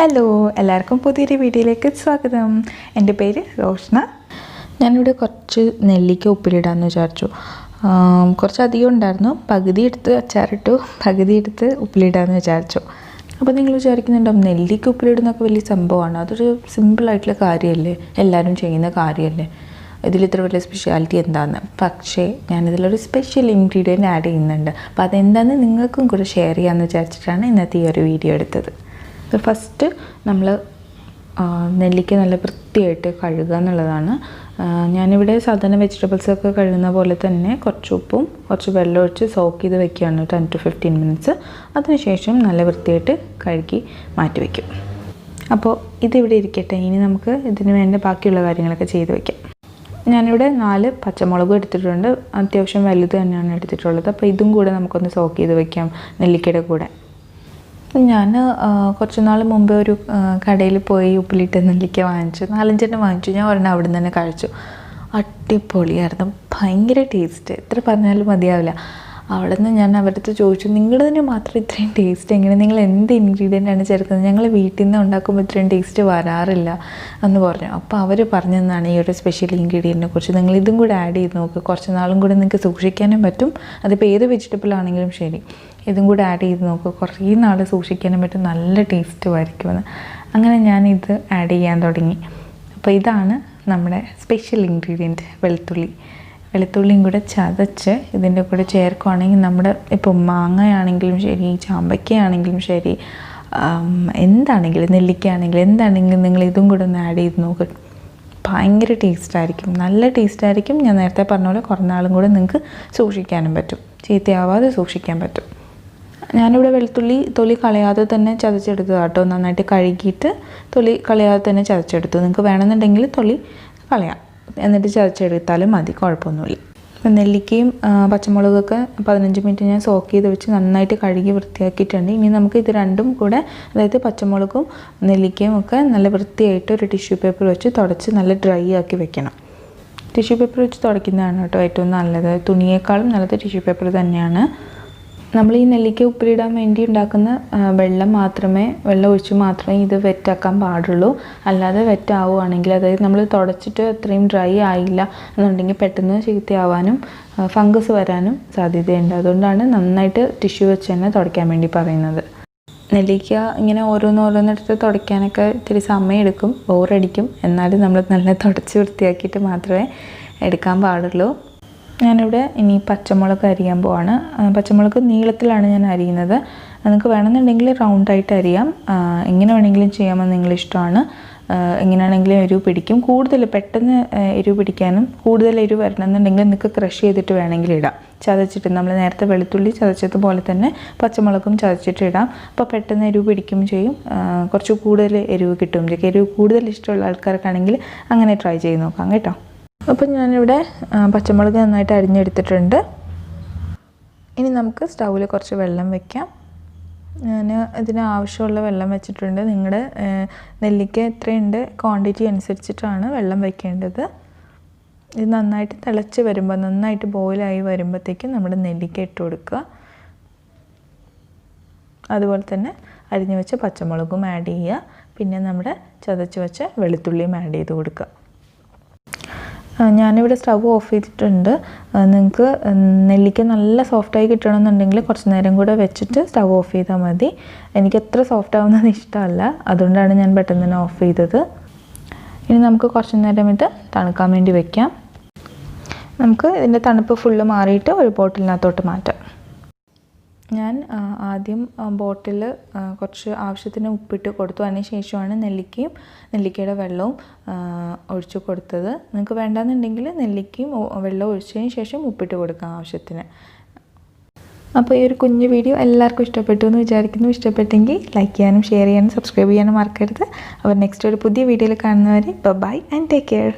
Hello, എല്ലാവർക്കും പുതിയൊരു വീഡിയോയിലേക്ക് സ്വാഗതം. എൻ്റെ പേര് റോഷ്ന. ഞാനിവിടെ കുറച്ച് നെല്ലിക്ക ഉപ്പിലിടാമെന്ന് വിചാരിച്ചു. കുറച്ചധികം ഉണ്ടായിരുന്നു. പകുതി എടുത്ത് അച്ചാറിട്ടു, പകുതി എടുത്ത് ഉപ്പിലിടാമെന്ന് വിചാരിച്ചു. അപ്പോൾ നിങ്ങൾ വിചാരിക്കുന്നുണ്ടാവും നെല്ലിക്ക ഉപ്പിലിടുന്നൊക്കെ വലിയ സംഭവമാണ്. അതൊരു സിമ്പിളായിട്ടുള്ള കാര്യമല്ലേ, എല്ലാവരും ചെയ്യുന്ന കാര്യമല്ലേ, ഇതിലിത്ര വലിയ സ്പെഷ്യാലിറ്റി എന്താണെന്ന്. പക്ഷേ ഞാനിതിലൊരു സ്പെഷ്യൽ ഇൻഗ്രീഡിയൻറ്റ് ആഡ് ചെയ്യുന്നുണ്ട്. അപ്പോൾ അതെന്താണെന്ന് നിങ്ങൾക്കും കൂടെ ഷെയർ ചെയ്യാമെന്ന് വിചാരിച്ചിട്ടാണ് ഇന്നത്തെ ഈ ഒരു വീഡിയോ എടുത്തത്. ഫസ്റ്റ് നമ്മൾ നെല്ലിക്ക നല്ല വൃത്തിയായിട്ട് കഴുകുക എന്നുള്ളതാണ്. ഞാനിവിടെ സാധാരണ വെജിറ്റബിൾസൊക്കെ കഴുകുന്ന പോലെ തന്നെ കുറച്ച് ഉപ്പും കുറച്ച് വെള്ളം ഒഴിച്ച് സോക്ക് ചെയ്ത് വെക്കുകയാണ് 10 to 15 മിനിറ്റ്സ്. അതിനുശേഷം നല്ല വൃത്തിയായിട്ട് കഴുകി മാറ്റി വയ്ക്കും. അപ്പോൾ ഇതിവിടെ ഇരിക്കട്ടെ. ഇനി നമുക്ക് ഇതിന് വേണ്ട ബാക്കിയുള്ള കാര്യങ്ങളൊക്കെ ചെയ്ത് വയ്ക്കാം. ഞാനിവിടെ 4 പച്ചമുളകും എടുത്തിട്ടുണ്ട്. അത്യാവശ്യം വലുത് തന്നെയാണ് എടുത്തിട്ടുള്ളത്. അപ്പോൾ ഇതും കൂടെ നമുക്കൊന്ന് സോക്ക് ചെയ്ത് വയ്ക്കാം നെല്ലിക്കയുടെ കൂടെ. ഞാൻ കുറച്ച് നാൾ മുമ്പ് ഒരു കടയിൽ പോയി ഉപ്പിലിട്ട് നെല്ലിക്ക വാങ്ങിച്ചു. 4-5 വാങ്ങിച്ചു. ഞാൻ ഒരെണ്ണം അവിടെ നിന്ന് തന്നെ കഴിച്ചു. അടിപൊളിയായിരുന്നു, ഭയങ്കര ടേസ്റ്റ്. എത്ര പറഞ്ഞാലും മതിയാവില്ല. അവിടെ നിന്ന് ഞാൻ അവരുടെ ചോദിച്ചു, നിങ്ങളതിന് മാത്രം ഇത്രയും ടേസ്റ്റ് എങ്ങനെ, നിങ്ങൾ എന്ത് ഇൻഗ്രീഡിയൻ്റാണ് ചേർക്കുന്നത്, ഞങ്ങൾ വീട്ടിൽ നിന്ന് ഉണ്ടാക്കുമ്പോൾ ഇത്രയും ടേസ്റ്റ് വരാറില്ല എന്ന് പറഞ്ഞു. അപ്പോൾ അവർ പറഞ്ഞതാണ് ഈ ഒരു സ്പെഷ്യൽ ഇൻഗ്രീഡിയൻറ്റിനെ കുറിച്ച്. നിങ്ങൾ ഇതും കൂടെ ആഡ് ചെയ്ത് നോക്കുക, കുറച്ച് നാളും കൂടെ നിങ്ങൾക്ക് സൂക്ഷിക്കാനും പറ്റും. അതിപ്പോൾ ഏത് വെജിറ്റബിൾ ആണെങ്കിലും ശരി, ഇതും കൂടെ ആഡ് ചെയ്ത് നോക്കുക, കുറേ നാൾ സൂക്ഷിക്കാനും പറ്റും, നല്ല ടേസ്റ്റ് ആയിരിക്കുമെന്ന്. അങ്ങനെ ഞാനിത് ആഡ് ചെയ്യാൻ തുടങ്ങി. അപ്പോൾ ഇതാണ് നമ്മുടെ സ്പെഷ്യൽ ഇൻഗ്രീഡിയൻറ്റ്, വെളുത്തുള്ളിയും കൂടെ ചതച്ച് ഇതിൻ്റെ കൂടെ ചേർക്കുകയാണെങ്കിൽ നമ്മുടെ ഇപ്പോൾ മാങ്ങയാണെങ്കിലും ശരി, ചാമ്പയ്ക്കയാണെങ്കിലും ശരി, എന്താണെങ്കിലും നെല്ലിക്കയാണെങ്കിലും എന്താണെങ്കിലും നിങ്ങൾ ഇതും കൂടെ ഒന്ന് ആഡ് ചെയ്ത് നോക്കുക. ഭയങ്കര ടേസ്റ്റായിരിക്കും, നല്ല ടേസ്റ്റായിരിക്കും. ഞാൻ നേരത്തെ പറഞ്ഞ പോലെ കുറേ നാളും കൂടെ നിങ്ങൾക്ക് സൂക്ഷിക്കാനും പറ്റും, ചീത്തയാവാതെ സൂക്ഷിക്കാൻ പറ്റും. ഞാനിവിടെ വെളുത്തുള്ളി തൊലി കളയാതെ തന്നെ ചതച്ചെടുത്തു കേട്ടോ. നന്നായിട്ട് കഴുകിയിട്ട് തൊലി കളയാതെ തന്നെ ചതച്ചെടുത്തു. നിങ്ങൾക്ക് വേണമെന്നുണ്ടെങ്കിൽ തൊലി കളയാം, എന്നിട്ട് ചതച്ചെടുത്താലും മതി, കുഴപ്പമൊന്നുമില്ല. ഇപ്പം നെല്ലിക്കയും പച്ചമുളകൊക്കെ 15 മിനിറ്റ് ഞാൻ സോക്ക് ചെയ്ത് വെച്ച് നന്നായിട്ട് കഴുകി വൃത്തിയാക്കിയിട്ടുണ്ട്. ഇനി നമുക്ക് ഇത് രണ്ടും കൂടെ, അതായത് പച്ചമുളകും നെല്ലിക്കയും ഒക്കെ നല്ല വൃത്തിയായിട്ട് ഒരു ടിഷ്യൂ പേപ്പർ വെച്ച് തുടച്ച് നല്ല ഡ്രൈ ആക്കി വെക്കണം. ടിഷ്യൂ പേപ്പർ വെച്ച് തുടയ്ക്കുന്നതാണ് കേട്ടോ ഏറ്റവും നല്ലത്. തുണിയേക്കാളും നല്ലത് ടിഷ്യൂ പേപ്പർ തന്നെയാണ്. നമ്മൾ ഈ നെല്ലിക്ക ഉപ്പിലിടാൻ വേണ്ടി ഉണ്ടാക്കുന്ന വെള്ളം ഒഴിച്ച് മാത്രമേ ഇത് വെറ്റാക്കാൻ പാടുള്ളൂ. അല്ലാതെ വെറ്റാവുകയാണെങ്കിൽ, അതായത് നമ്മൾ തുടച്ചിട്ട് അത്രയും ഡ്രൈ ആയില്ല എന്നുണ്ടെങ്കിൽ പെട്ടെന്ന് ചീത്തയാവാനും ഫംഗസ് വരാനും സാധ്യതയുണ്ട്. അതുകൊണ്ടാണ് നന്നായിട്ട് ടിഷ്യൂ വെച്ച് തന്നെ തുടയ്ക്കാൻ വേണ്ടി പറയുന്നത്. നെല്ലിക്ക ഇങ്ങനെ ഓരോന്നെടുത്ത് തുടയ്ക്കാനൊക്കെ ഇത്തിരി സമയമെടുക്കും, ബോറടിക്കും. എന്നാലും നമ്മൾ നല്ല തുടച്ച് വൃത്തിയാക്കിയിട്ട് മാത്രമേ എടുക്കാൻ പാടുള്ളൂ. ഞാനിവിടെ ഇനി പച്ചമുളക് അരിയാൻ പോവാണ്. പച്ചമുളക് നീളത്തിലാണ് ഞാൻ അരിയുന്നത്. നിങ്ങൾക്ക് വേണമെന്നുണ്ടെങ്കിൽ റൗണ്ടായിട്ട് അരിയാം, എങ്ങനെ വേണമെങ്കിലും ചെയ്യാമെന്ന് നിങ്ങളിഷ്ടമാണ്. എങ്ങനെയാണെങ്കിലും എരിവ് പിടിക്കും. കൂടുതൽ പെട്ടെന്ന് എരിവ് പിടിക്കാനും കൂടുതൽ എരിവ് വരണമെന്നുണ്ടെങ്കിൽ നിങ്ങൾക്ക് ക്രഷ് ചെയ്തിട്ട് വേണമെങ്കിൽ ഇടാം, ചതച്ചിട്ട്. നമ്മൾ നേരത്തെ വെളുത്തുള്ളി ചതച്ചതുപോലെ തന്നെ പച്ചമുളകും ചതച്ചിട്ട് ഇടാം. അപ്പോൾ പെട്ടെന്ന് എരിവ് പിടിക്കും ചെയ്യും, കുറച്ച് കൂടുതൽ എരിവ് കിട്ടും. എരിവ് കൂടുതൽ ഇഷ്ടമുള്ള ആൾക്കാർക്കാണെങ്കിൽ അങ്ങനെ ട്രൈ ചെയ്ത് നോക്കാം കേട്ടോ. അപ്പം ഞാനിവിടെ പച്ചമുളക് നന്നായിട്ട് അരിഞ്ഞെടുത്തിട്ടുണ്ട്. ഇനി നമുക്ക് സ്റ്റൗവിൽ കുറച്ച് വെള്ളം വയ്ക്കാം. ഞാൻ ഇതിന് ആവശ്യമുള്ള വെള്ളം വെച്ചിട്ടുണ്ട്. നിങ്ങളുടെ നെല്ലിക്ക എത്രയുണ്ട് ക്വാണ്ടിറ്റി അനുസരിച്ചിട്ടാണ് വെള്ളം വയ്ക്കേണ്ടത്. ഇത് നന്നായിട്ട് തിളച്ച് വരുമ്പോൾ, നന്നായിട്ട് ബോയിലായി വരുമ്പോഴത്തേക്കും നമ്മുടെ നെല്ലിക്ക ഇട്ട് കൊടുക്കുക. അതുപോലെ തന്നെ അരിഞ്ഞു വെച്ച പച്ചമുളകും ആഡ് ചെയ്യുക. പിന്നെ നമ്മുടെ ചതച്ച് വെച്ച വെളുത്തുള്ളിയും ആഡ് ചെയ്ത് കൊടുക്കുക. ഞാനിവിടെ സ്റ്റവ് ഓഫ് ചെയ്തിട്ടുണ്ട്. നിങ്ങൾക്ക് നെല്ലിക്ക നല്ല സോഫ്റ്റായി കിട്ടണമെന്നുണ്ടെങ്കിൽ കുറച്ച് നേരം കൂടെ വെച്ചിട്ട് സ്റ്റവ് ഓഫ് ചെയ്താൽ മതി. എനിക്ക് എത്ര സോഫ്റ്റ് ആവുന്നത് ഇഷ്ടമല്ല, അതുകൊണ്ടാണ് ഞാൻ പെട്ടെന്ന് തന്നെ ഓഫ് ചെയ്തത്. ഇനി നമുക്ക് കുറച്ച് നേരം ഇത് തണുക്കാൻ വേണ്ടി വെക്കാം. നമുക്ക് ഇതിൻ്റെ തണുപ്പ് ഫുള്ള് മാറിയിട്ട് ഒരു ബോട്ടിലിനകത്തോട്ട് മാറ്റാം. ഞാൻ ആദ്യം ബോട്ടിൽ കുറച്ച് ആവശ്യത്തിന് ഉപ്പിട്ട് കൊടുത്തു. അതിന് ശേഷമാണ് നെല്ലിക്കയുടെ വെള്ളവും ഒഴിച്ച് കൊടുത്തത്. നിങ്ങൾക്ക് വേണ്ടാന്നുണ്ടെങ്കിൽ നെല്ലിക്കയും വെള്ളവും ഒഴിച്ചതിന് ശേഷം ഉപ്പിട്ട് കൊടുക്കാം ആവശ്യത്തിന്. അപ്പോൾ ഈ ഒരു കുഞ്ഞു വീഡിയോ എല്ലാവർക്കും ഇഷ്ടപ്പെട്ടു എന്ന് വിചാരിക്കുന്നു. ഇഷ്ടപ്പെട്ടെങ്കിൽ ലൈക്ക് ചെയ്യാനും ഷെയർ ചെയ്യാനും സബ്സ്ക്രൈബ് ചെയ്യാനും മറക്കരുത്. അപ്പോൾ നെക്സ്റ്റ് ഒരു പുതിയ വീഡിയോയിൽ കാണുന്നവരെ ബൈ ആൻഡ് ടേക്ക് കെയർ.